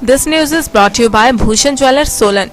This news is brought to you by Bhushan Jewellers, Solan.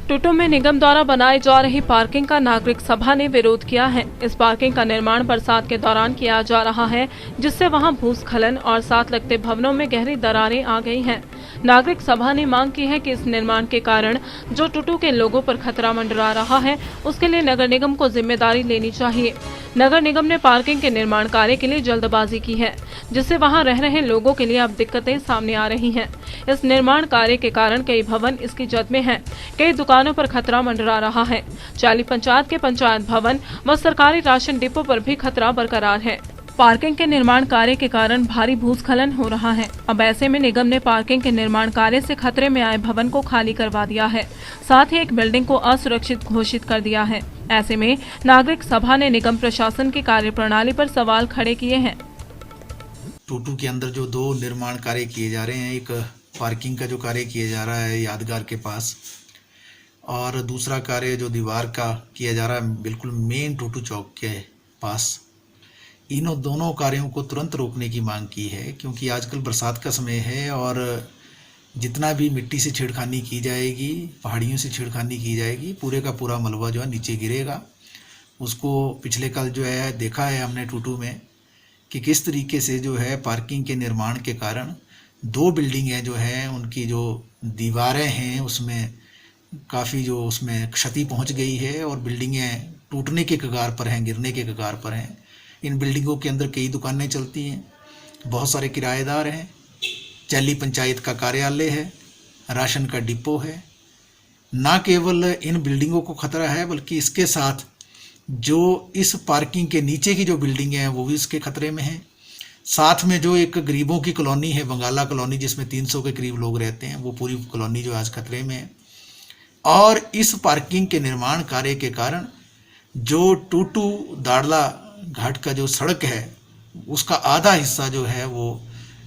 टूटू में निगम द्वारा बनाई जा रही पार्किंग का नागरिक सभा ने विरोध किया है। इस पार्किंग का निर्माण बरसात के दौरान किया जा रहा है, जिससे वहां भूस्खलन और साथ लगते भवनों में गहरी दरारें आ गई हैं। नागरिक सभा ने मांग की है कि इस निर्माण के कारण जो टूटू के लोगों पर खतरा मंडरा रहा है, उसके लिए नगर निगम को जिम्मेदारी लेनी चाहिए। नगर निगम ने पार्किंग के निर्माण कार्य के लिए जल्दबाजी की है, जिससे वहां रह रहे लोगों के लिए अब दिक्कतें सामने आ रही हैं। इस निर्माण कार्य के कारण कई भवन इसकी जद में हैं, कई दुकानों पर खतरा मंडरा रहा है। चाली पंचायत के पंचायत भवन व सरकारी राशन डिपो पर भी खतरा बरकरार है। पार्किंग के निर्माण कार्य के कारण भारी भूस्खलन हो रहा है। अब ऐसे में निगम ने पार्किंग के निर्माण कार्य से खतरे में आए भवन को खाली करवा दिया है, साथ ही एक बिल्डिंग को असुरक्षित घोषित कर दिया है। ऐसे में नागरिक सभा ने निगम प्रशासन की कार्यप्रणाली पर सवाल खड़े किए हैं। टूटू के अंदर जो दो निर्माण कार्य किए जा रहे हैं, एक पार्किंग का जो कार्य किया जा रहा है यादगार के पास, और दूसरा कार्य जो दीवार का किया जा रहा है बिल्कुल मेन टूटू चौक के पास, इन्हों दोनों कार्यों को तुरंत रोकने की मांग की है। क्योंकि आजकल बरसात का समय है और जितना भी मिट्टी से छेड़खानी की जाएगी, पहाड़ियों से छेड़खानी की जाएगी, पूरे का पूरा मलबा जो है नीचे गिरेगा। उसको पिछले कल जो है देखा है हमने टूटू में कि किस तरीके से जो है पार्किंग के निर्माण के कारण दो बिल्डिंगें जो हैं उनकी जो दीवारें हैं उसमें काफ़ी जो उसमें क्षति पहुंच गई है और बिल्डिंगें टूटने के कगार पर हैं, गिरने के कगार पर हैं। इन बिल्डिंगों के अंदर कई दुकानें चलती हैं, बहुत सारे किराएदार हैं, चाली पंचायत का कार्यालय है, राशन का डिपो है। ना केवल इन बिल्डिंगों को खतरा है बल्कि इसके साथ जो इस पार्किंग के नीचे की जो बिल्डिंगें हैं वो भी इसके खतरे में हैं। साथ में जो एक गरीबों की कॉलोनी है, बंगाला कॉलोनी, जिसमें 300 के करीब लोग रहते हैं, वो पूरी कॉलोनी जो आज खतरे में है। और इस पार्किंग के निर्माण कार्य के कारण जो टूटू दाड़ला घाट का जो सड़क है उसका आधा हिस्सा जो है वो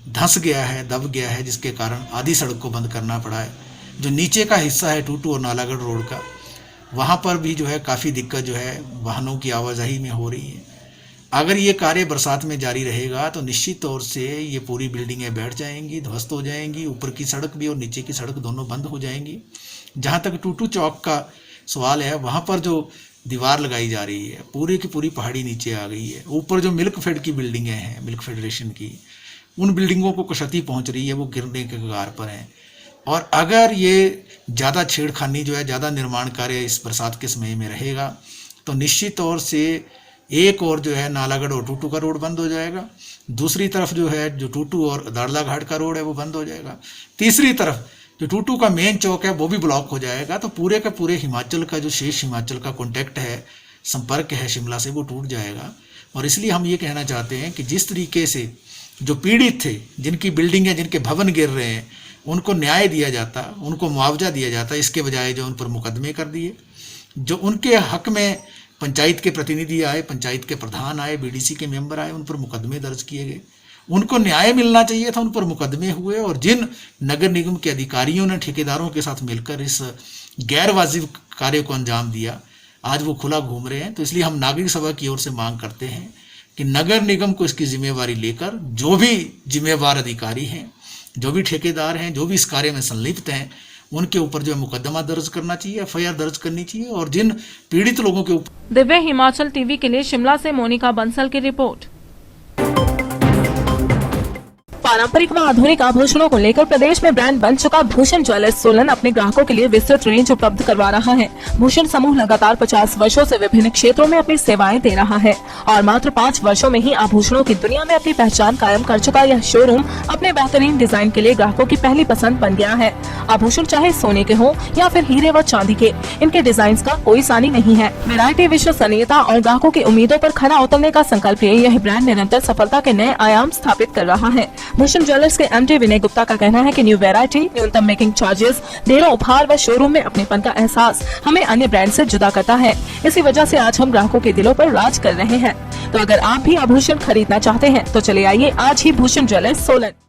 धंस गया है, दब गया है, जिसके कारण आधी सड़क को बंद करना पड़ा है। जो नीचे का हिस्सा है टूटू और नालागढ़ रोड का, वहाँ पर भी जो है काफ़ी दिक्कत जो है वाहनों की आवाजाही में हो रही है। अगर ये कार्य बरसात में जारी रहेगा तो निश्चित तौर से ये पूरी बिल्डिंगें बैठ जाएंगी, ध्वस्त हो जाएंगी, ऊपर की सड़क भी और नीचे की सड़क दोनों बंद हो जाएंगी। जहाँ तक टूटू चौक का सवाल है, वहाँ पर जो दीवार लगाई जा रही है पूरी की पूरी पहाड़ी नीचे आ गई है। ऊपर जो मिल्क फेड की बिल्डिंगें हैं, मिल्क फेडरेशन की, उन बिल्डिंगों को क्षति पहुँच रही है, वो गिरने के कगार पर हैं। और अगर ये ज़्यादा छेड़खानी जो है, ज़्यादा निर्माण कार्य इस बरसात के समय में रहेगा तो निश्चित तौर से एक और जो है नालागढ़ और टूटू का रोड बंद हो जाएगा, दूसरी तरफ जो है जो टूटू और दाड़ला घाट का रोड है वो बंद हो जाएगा, तीसरी तरफ जो टूटू का मेन चौक है वो भी ब्लॉक हो जाएगा। तो पूरे का पूरे हिमाचल का जो शेष हिमाचल का कॉन्टैक्ट है, संपर्क है शिमला से, वो टूट जाएगा। और इसलिए हम ये कहना चाहते हैं कि जिस तरीके से जो पीड़ित थे, जिनकी बिल्डिंगें, जिनके भवन गिर रहे हैं, उनको न्याय दिया जाता, उनको मुआवजा दिया जाता, इसके बजाय जो उन पर मुकदमे कर दिए। जो उनके हक में पंचायत के प्रतिनिधि आए, पंचायत के प्रधान आए, बीडीसी के मेंबर आए, उन पर मुकदमे दर्ज किए गए। उनको न्याय मिलना चाहिए था, उन पर मुकदमे हुए। और जिन नगर निगम के अधिकारियों ने ठेकेदारों के साथ मिलकर इस गैर वाजिब कार्य को अंजाम दिया, आज वो खुला घूम रहे हैं। तो इसलिए हम नागरिक सभा की ओर से मांग करते हैं कि नगर निगम को इसकी जिम्मेवारी लेकर जो भी जिम्मेवार अधिकारी हैं, जो भी ठेकेदार हैं, जो भी इस कार्य में संलिप्त हैं, उनके ऊपर जो है मुकदमा दर्ज करना चाहिए, एफआईआर दर्ज करनी चाहिए। और जिन पीड़ित लोगों के ऊपर। दिव्य हिमाचल टीवी के लिए शिमला से मोनिका बंसल की रिपोर्ट। पारंपरिक व आधुनिक आभूषणों को लेकर प्रदेश में ब्रांड बन चुका भूषण ज्वेलर्स सोलन अपने ग्राहकों के लिए विस्तृत रेंज उपलब्ध करवा रहा है। भूषण समूह लगातार 50 वर्षों से विभिन्न क्षेत्रों में अपनी सेवाएं दे रहा है और मात्र 5 वर्षों में ही आभूषणों की दुनिया में अपनी पहचान कायम कर चुका यह शोरूम अपने बेहतरीन डिजाइन के लिए ग्राहकों की पहली पसंद बन गया है। आभूषण चाहे सोने के हो या फिर हीरे व चांदी के, इनके डिजाइन का कोई सानी नहीं है। वैरायटी, विश्वसनीयता और ग्राहकों की उम्मीदों पर खरा उतरने का संकल्प लिए यह ब्रांड निरंतर सफलता के नए आयाम स्थापित कर रहा है। भूषण ज्वेलर्स के एमडी विनय गुप्ता का कहना है कि न्यू वैरायटी, न्यूनतम मेकिंग चार्जेस, ढेरों उपहार व शोरूम में अपनेपन का एहसास हमें अन्य ब्रांड से जुदा करता है। इसी वजह से आज हम ग्राहकों के दिलों पर राज कर रहे हैं। तो अगर आप भी आभूषण खरीदना चाहते हैं तो चले आइए आज ही भूषण ज्वेलर्स सोलन।